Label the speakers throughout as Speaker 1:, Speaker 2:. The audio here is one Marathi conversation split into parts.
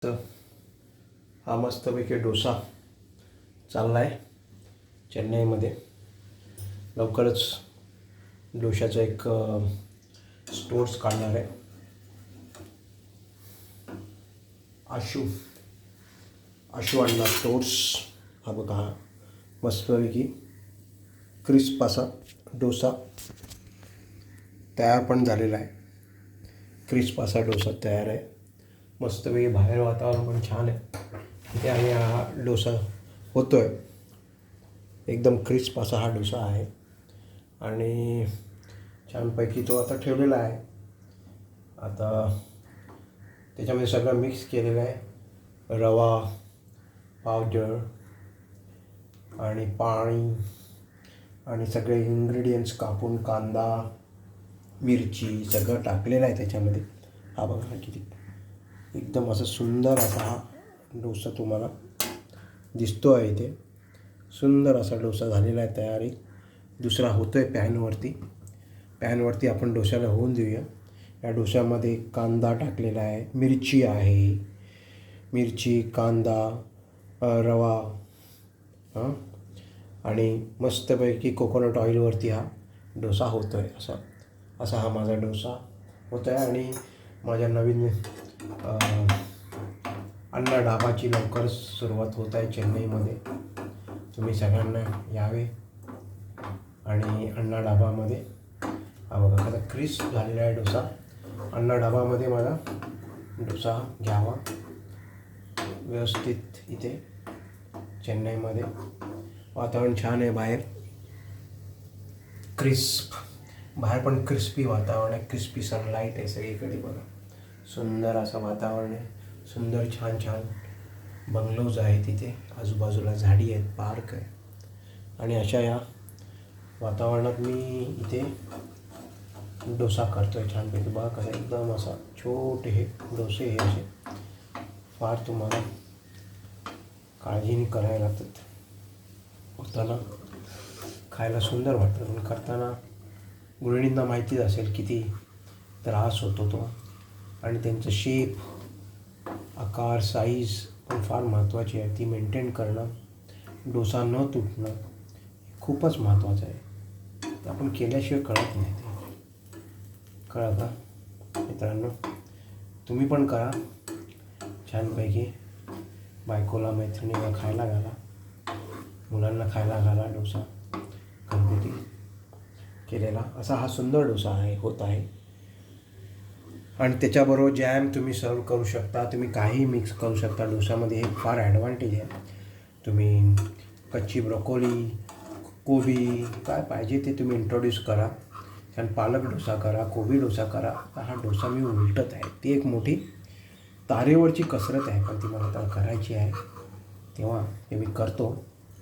Speaker 1: तर हा मस्तपैकी डोसा चालला आहे चेन्नईमध्ये. लवकरच डोशाचं एक स्टोर्स काढणार आहे. आशू अण्णा स्टोर्स. हा बघा, हा मस्तपैकी क्रिस्प असा डोसा तयार पण झालेला आहे. क्रिस्प असा डोसा तयार आहे. मस्तपैकी बाहेर वातावरण पण छान आहे तिथे आणि हा डोसा होतो आहे. एकदम क्रिस्प असा हा डोसा आहे आणि छानपैकी तो आता ठेवलेला आहे. आता त्याच्यामध्ये सगळं मिक्स केलेलं आहे. रवा पावडर आणि पाणी आणि सगळे इन्ग्रेडियंट्स कापून, कांदा मिरची सगळं टाकलेलं आहे त्याच्यामध्ये. हा बघा किती एकदम असं सुंदर असा हा डोसा तुम्हाला दिसतो आहे इथे. सुंदर असा डोसा झालेला आहे तयारी. दुसरा होतो आहे पॅनवरती आपण डोशाला होऊन देऊया. या डोशामध्ये कांदा टाकलेला आहे, मिरची आहे, मिरची, कांदा, रवा आणि मस्तपैकी कोकोनट ऑइलवरती हा डोसा होतो आहे. असा हा माझा डोसा होतो आहे. आणि माझ्या नवीन अण्णा ढाबाची लवकरच सुरुवात होत आहे चेन्नईमध्ये. तुम्ही सगळ्यांना यावे आणि अण्णा ढाबामध्ये हा बघा कसा क्रिस्प झालेला आहे डोसा. अण्णा ढाबामध्ये माझा डोसा घ्यावा व्यवस्थित. इथे चेन्नईमध्ये वातावरण छान आहे. बाहेर पण क्रिस्पी वातावरण आहे. क्रिस्पी सनलाईट आहे सगळीकडे. बघा सुंदर असं वातावरण आहे. सुंदर छान छान बंगलोज आहे तिथे. आजूबाजूला झाडी आहेत, पार्क आहे. आणि अशा या वातावरणात मी इथे डोसा करतो आहे छानपैकी. बघा कसं एकदम असा छोटे हे डोसे हे असे फार तुम्हाला काळजीने करायला लागतात. होताना खायला सुंदर वाटतं पण करताना गृहिणींना माहितीच असेल किती त्रास होतो तो. आणि त्यांचं शेप, आकार, साईज पण फार महत्त्वाची आहे. ती मेंटेन करणं, डोसा न तुटणं खूपच महत्त्वाचं आहे. ते आपण केल्याशिवाय कळत नाही. ते कळलं का मित्रांनो? तुम्ही पण करा छानपैकी. बायकोला, मैत्रिणीला खायला घाला, मुलांना खायला घाला. डोसा घरगुती केलेला असा हा सुंदर डोसा होत आहे. आणि त्याच्याबरोबर जॅम तुम्ही सर्व करू शकता. तुम्ही काही मिक्स करू शकता डोशामध्ये. हे फार ॲडव्हान्टेज आहे. तुम्ही कच्ची ब्रोकोली, कोबी काय पाहिजे ते तुम्ही इंट्रोड्यूस करा. छान पालक डोसा करा, कोबी डोसा करा. हा डोसा मी उलटत आहे. ती एक मोठी तारेवरची कसरत आहे पण ती मला आता करायची आहे. तेव्हा ते मी करतो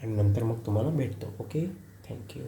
Speaker 1: आणि नंतर मग तुम्हाला भेटतो. Okay, thank you.